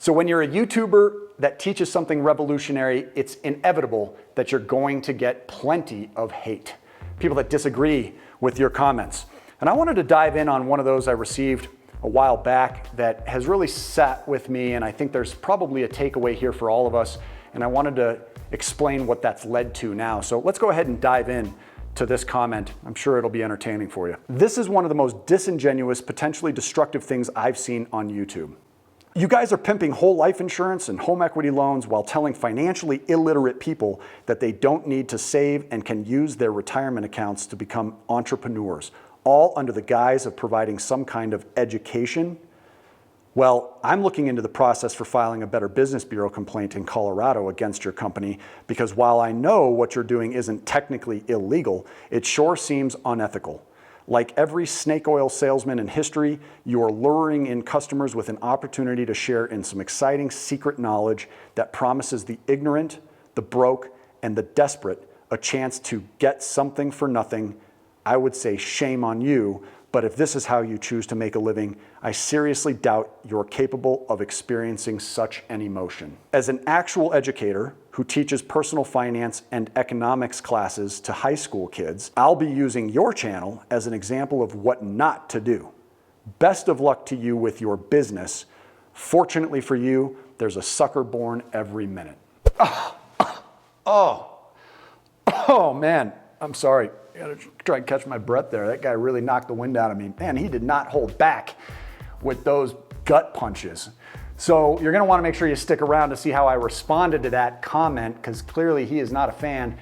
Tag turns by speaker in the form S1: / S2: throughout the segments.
S1: So when you're a YouTuber that teaches something revolutionary, it's inevitable that you're going to get plenty of hate. People that disagree with your comments. And I wanted to dive in on one of those I received a while back that has really sat with me, and I think there's probably a takeaway here for all of us, and I wanted to explain what that's led to now. So let's go ahead and dive in to this comment. I'm sure it'll be entertaining for you. This is one of the most disingenuous, potentially destructive things I've seen on YouTube. You guys are pimping whole life insurance and home equity loans while telling financially illiterate people that they don't need to save and can use their retirement accounts to become entrepreneurs, all under the guise of providing some kind of education. Well, I'm looking into the process for filing a Better Business Bureau complaint in Colorado against your company because while I know what you're doing isn't technically illegal, it sure seems unethical. Like every snake oil salesman in history, you are luring in customers with an opportunity to share in some exciting secret knowledge that promises the ignorant, the broke, and the desperate a chance to get something for nothing. I would say shame on you, but if this is how you choose to make a living, I seriously doubt you're capable of experiencing such an emotion. As an actual educator who teaches personal finance and economics classes to high school kids, I'll be using your channel as an example of what not to do. Best of luck to you with your business. Fortunately for you, there's a sucker born every minute. Oh man, I'm sorry. I gotta try and catch my breath there. That guy really knocked the wind out of me. Man, he did not hold back with those gut punches. So you're gonna wanna make sure you stick around to see how I responded to that comment, because clearly he is not a fan.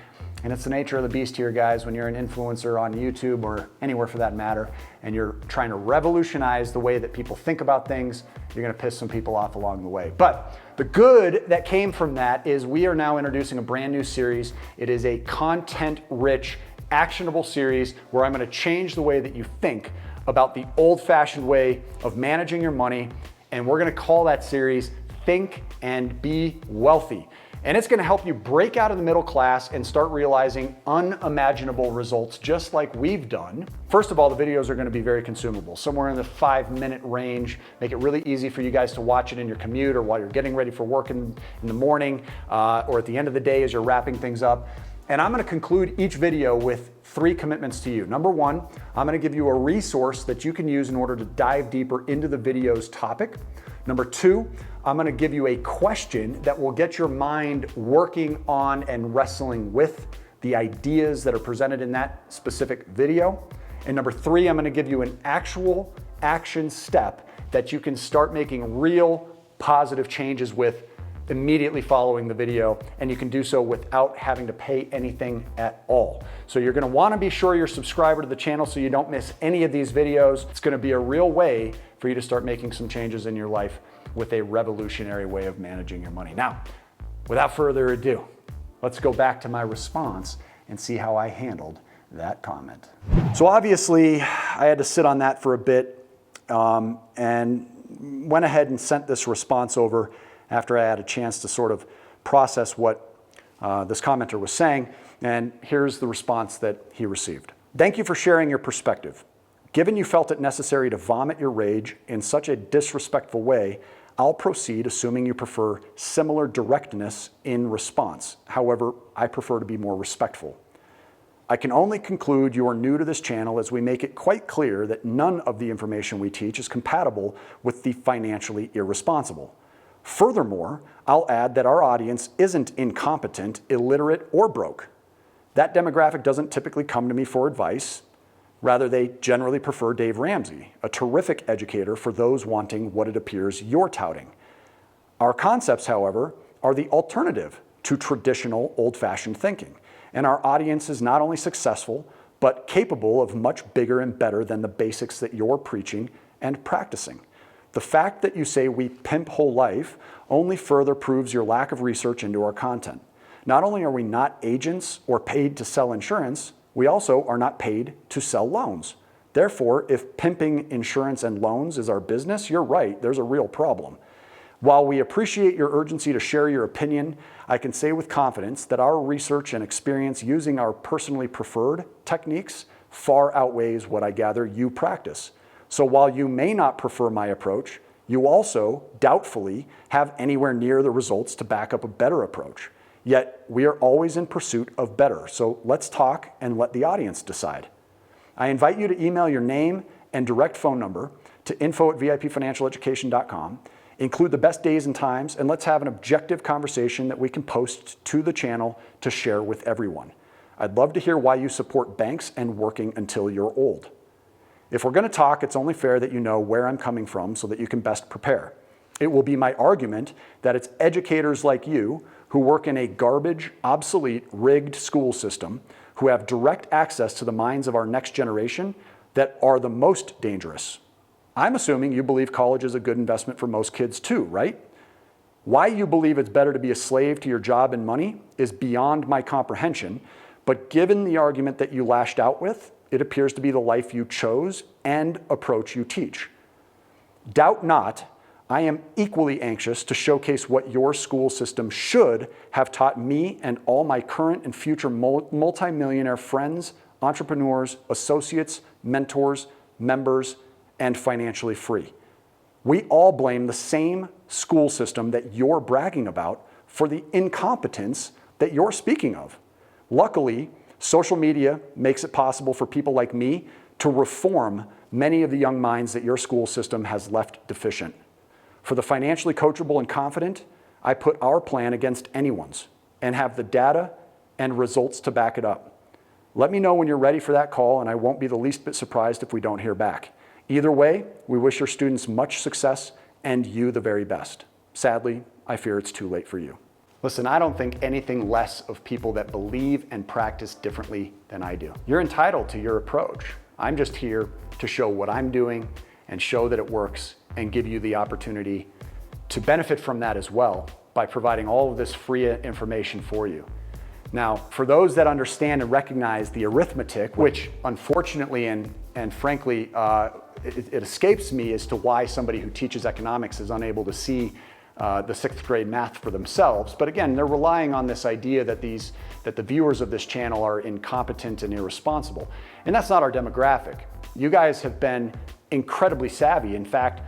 S1: And it's the nature of the beast here, guys, when you're an influencer on YouTube or anywhere for that matter, and you're trying to revolutionize the way that people think about things, you're gonna piss some people off along the way. But the good that came from that is we are now introducing a brand new series. It is a content-rich, actionable series where I'm gonna change the way that you think about the old-fashioned way of managing your money, and we're gonna call that series Think and Be Wealthy. And it's gonna help you break out of the middle class and start realizing unimaginable results just like we've done. First of all, the videos are gonna be very consumable, somewhere in the 5-minute range. Make it really easy for you guys to watch it in your commute or while you're getting ready for work in the morning or at the end of the day as you're wrapping things up. And I'm gonna conclude each video with 3 commitments to you. Number 1, I'm gonna give you a resource that you can use in order to dive deeper into the video's topic. Number 2, I'm gonna give you a question that will get your mind working on and wrestling with the ideas that are presented in that specific video. And number 3, I'm gonna give you an actual action step that you can start making real positive changes with immediately following the video, and you can do so without having to pay anything at all. So you're gonna wanna be sure you're a subscriber to the channel so you don't miss any of these videos. It's gonna be a real way for you to start making some changes in your life with a revolutionary way of managing your money. Now, without further ado, let's go back to my response and see how I handled that comment. So obviously, I had to sit on that for a bit and went ahead and sent this response over after I had a chance to sort of process what this commenter was saying. And here's the response that he received. Thank you for sharing your perspective. Given you felt it necessary to vomit your rage in such a disrespectful way, I'll proceed assuming you prefer similar directness in response. However, I prefer to be more respectful. I can only conclude you are new to this channel as we make it quite clear that none of the information we teach is compatible with the financially irresponsible. Furthermore, I'll add that our audience isn't incompetent, illiterate, or broke. That demographic doesn't typically come to me for advice. Rather, they generally prefer Dave Ramsey, a terrific educator for those wanting what it appears you're touting. Our concepts, however, are the alternative to traditional old-fashioned thinking, and our audience is not only successful, but capable of much bigger and better than the basics that you're preaching and practicing. The fact that you say we pimp whole life only further proves your lack of research into our content. Not only are we not agents or paid to sell insurance, we also are not paid to sell loans. Therefore, if pimping insurance and loans is our business, you're right, there's a real problem. While we appreciate your urgency to share your opinion, I can say with confidence that our research and experience using our personally preferred techniques far outweighs what I gather you practice. So while you may not prefer my approach, You also, doubtfully, have anywhere near the results to back up a better approach. Yet, we are always in pursuit of better. So let's talk and let the audience decide. I invite you to email your name and direct phone number to info@vipfinancialeducation.com. Include the best days and times, and let's have an objective conversation that we can post to the channel to share with everyone. I'd love to hear why you support banks and working until you're old. If we're going to talk, it's only fair that you know where I'm coming from so that you can best prepare. It will be my argument that it's educators like you who work in a garbage, obsolete, rigged school system who have direct access to the minds of our next generation that are the most dangerous. I'm assuming you believe college is a good investment for most kids too, right? Why you believe it's better to be a slave to your job and money is beyond my comprehension, but given the argument that you lashed out with, it appears to be the life you chose and approach you teach. Doubt not, I am equally anxious to showcase what your school system should have taught me and all my current and future multimillionaire friends, entrepreneurs, associates, mentors, members, and financially free. We all blame the same school system that you're bragging about for the incompetence that you're speaking of. Luckily, social media makes it possible for people like me to reform many of the young minds that your school system has left deficient. For the financially coachable and confident, I put our plan against anyone's and have the data and results to back it up. Let me know when you're ready for that call, and I won't be the least bit surprised if we don't hear back. Either way, we wish your students much success and you the very best. Sadly, I fear it's too late for you. Listen, I don't think anything less of people that believe and practice differently than I do. You're entitled to your approach. I'm just here to show what I'm doing and show that it works and give you the opportunity to benefit from that as well by providing all of this free information for you. Now, for those that understand and recognize the arithmetic, which unfortunately and frankly, it escapes me as to why somebody who teaches economics is unable to see the 6th grade math for themselves. But again, they're relying on this idea that the viewers of this channel are incompetent and irresponsible. And that's not our demographic. You guys have been incredibly savvy. In fact,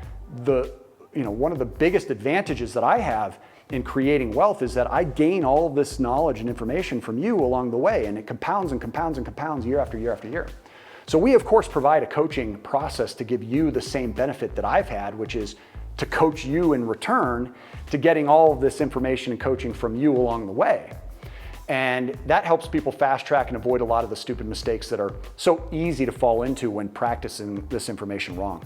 S1: one of the biggest advantages that I have in creating wealth is that I gain all of this knowledge and information from you along the way, and it compounds and compounds and compounds year after year after year. So we, of course, provide a coaching process to give you the same benefit that I've had, which is to coach you in return to getting all of this information and coaching from you along the way. And that helps people fast track and avoid a lot of the stupid mistakes that are so easy to fall into when practicing this information wrong.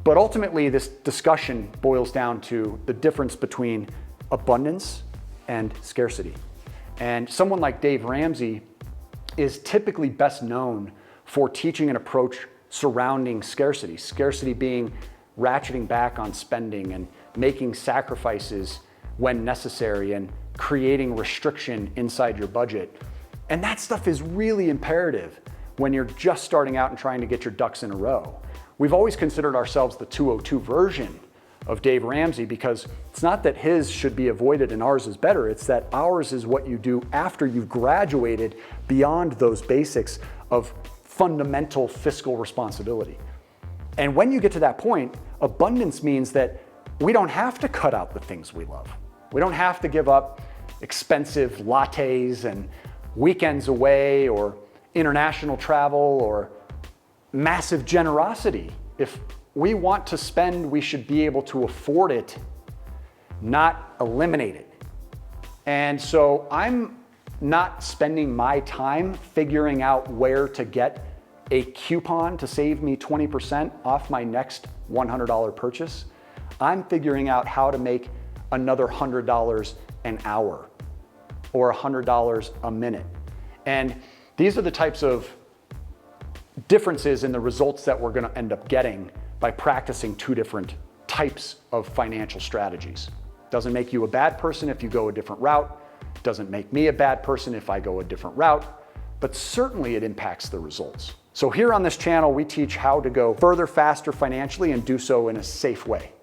S1: But ultimately, this discussion boils down to the difference between abundance and scarcity. And someone like Dave Ramsey is typically best known for teaching an approach surrounding scarcity. Scarcity being ratcheting back on spending and making sacrifices when necessary and creating restriction inside your budget. And that stuff is really imperative when you're just starting out and trying to get your ducks in a row. We've always considered ourselves the 202 version of Dave Ramsey because it's not that his should be avoided and ours is better, it's that ours is what you do after you've graduated beyond those basics of fundamental fiscal responsibility. And when you get to that point, abundance means that we don't have to cut out the things we love. We don't have to give up expensive lattes and weekends away or international travel or massive generosity. If we want to spend, we should be able to afford it, not eliminate it. And so I'm not spending my time figuring out where to get a coupon to save me 20% off my next $100 purchase. I'm figuring out how to make another $100 an hour or $100 a minute. And these are the types of differences in the results that we're going to end up getting by practicing two different types of financial strategies. Doesn't make you a bad person if you go a different route. Doesn't make me a bad person if I go a different route, but certainly it impacts the results. So here on this channel, we teach how to go further, faster financially and do so in a safe way,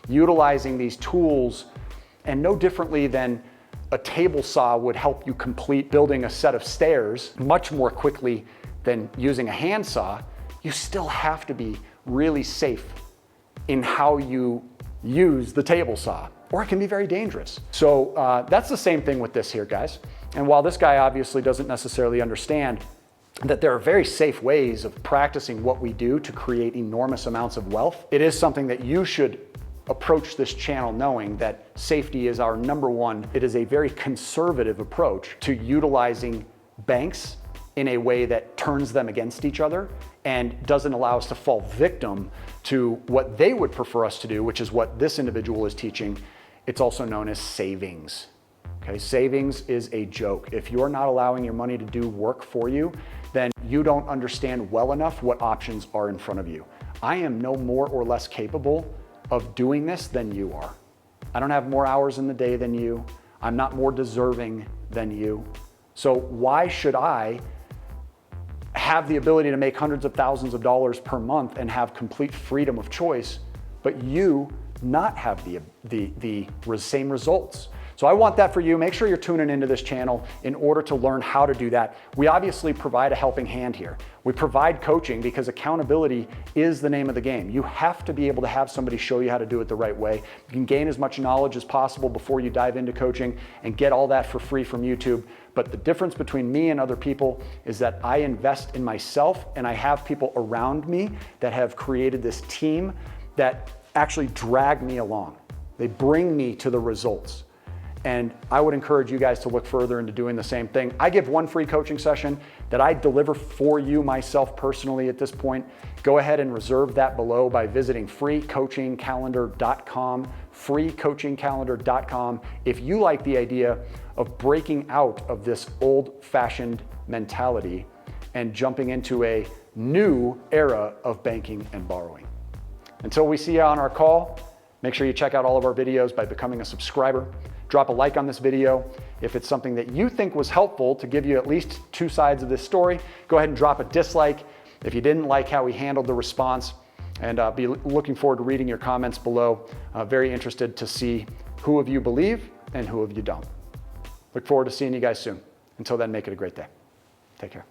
S1: utilizing these tools, and no differently than a table saw would help you complete building a set of stairs much more quickly than using a handsaw. You still have to be really safe in how you use the table saw, or it can be very dangerous. So that's the same thing with this here, guys. And while this guy obviously doesn't necessarily understand that there are very safe ways of practicing what we do to create enormous amounts of wealth, it is something that you should approach this channel knowing that safety is our number one. It is a very conservative approach to utilizing banks in a way that turns them against each other and doesn't allow us to fall victim to what they would prefer us to do, which is what this individual is teaching. It's also known as savings. Okay, savings is a joke. If you're not allowing your money to do work for you, then you don't understand well enough what options are in front of you. I am no more or less capable of doing this than you are. I don't have more hours in the day than you. I'm not more deserving than you. So why should I have the ability to make hundreds of thousands of dollars per month and have complete freedom of choice, but you not have the same results? So I want that for you. Make sure you're tuning into this channel in order to learn how to do that. We obviously provide a helping hand here. We provide coaching because accountability is the name of the game. You have to be able to have somebody show you how to do it the right way. You can gain as much knowledge as possible before you dive into coaching and get all that for free from YouTube. But the difference between me and other people is that I invest in myself and I have people around me that have created this team that actually drag me along. They bring me to the results. And I would encourage you guys to look further into doing the same thing. I give one free coaching session that I deliver for you myself personally at this point. Go ahead and reserve that below by visiting freecoachingcalendar.com, freecoachingcalendar.com. If you like the idea of breaking out of this old-fashioned mentality and jumping into a new era of banking and borrowing. Until we see you on our call, make sure you check out all of our videos by becoming a subscriber. Drop a like on this video. If it's something that you think was helpful to give you at least two sides of this story, go ahead and drop a dislike if you didn't like how we handled the response, and be looking forward to reading your comments below. Very interested to see who of you believe and who of you don't. Look forward to seeing you guys soon. Until then, make it a great day. Take care.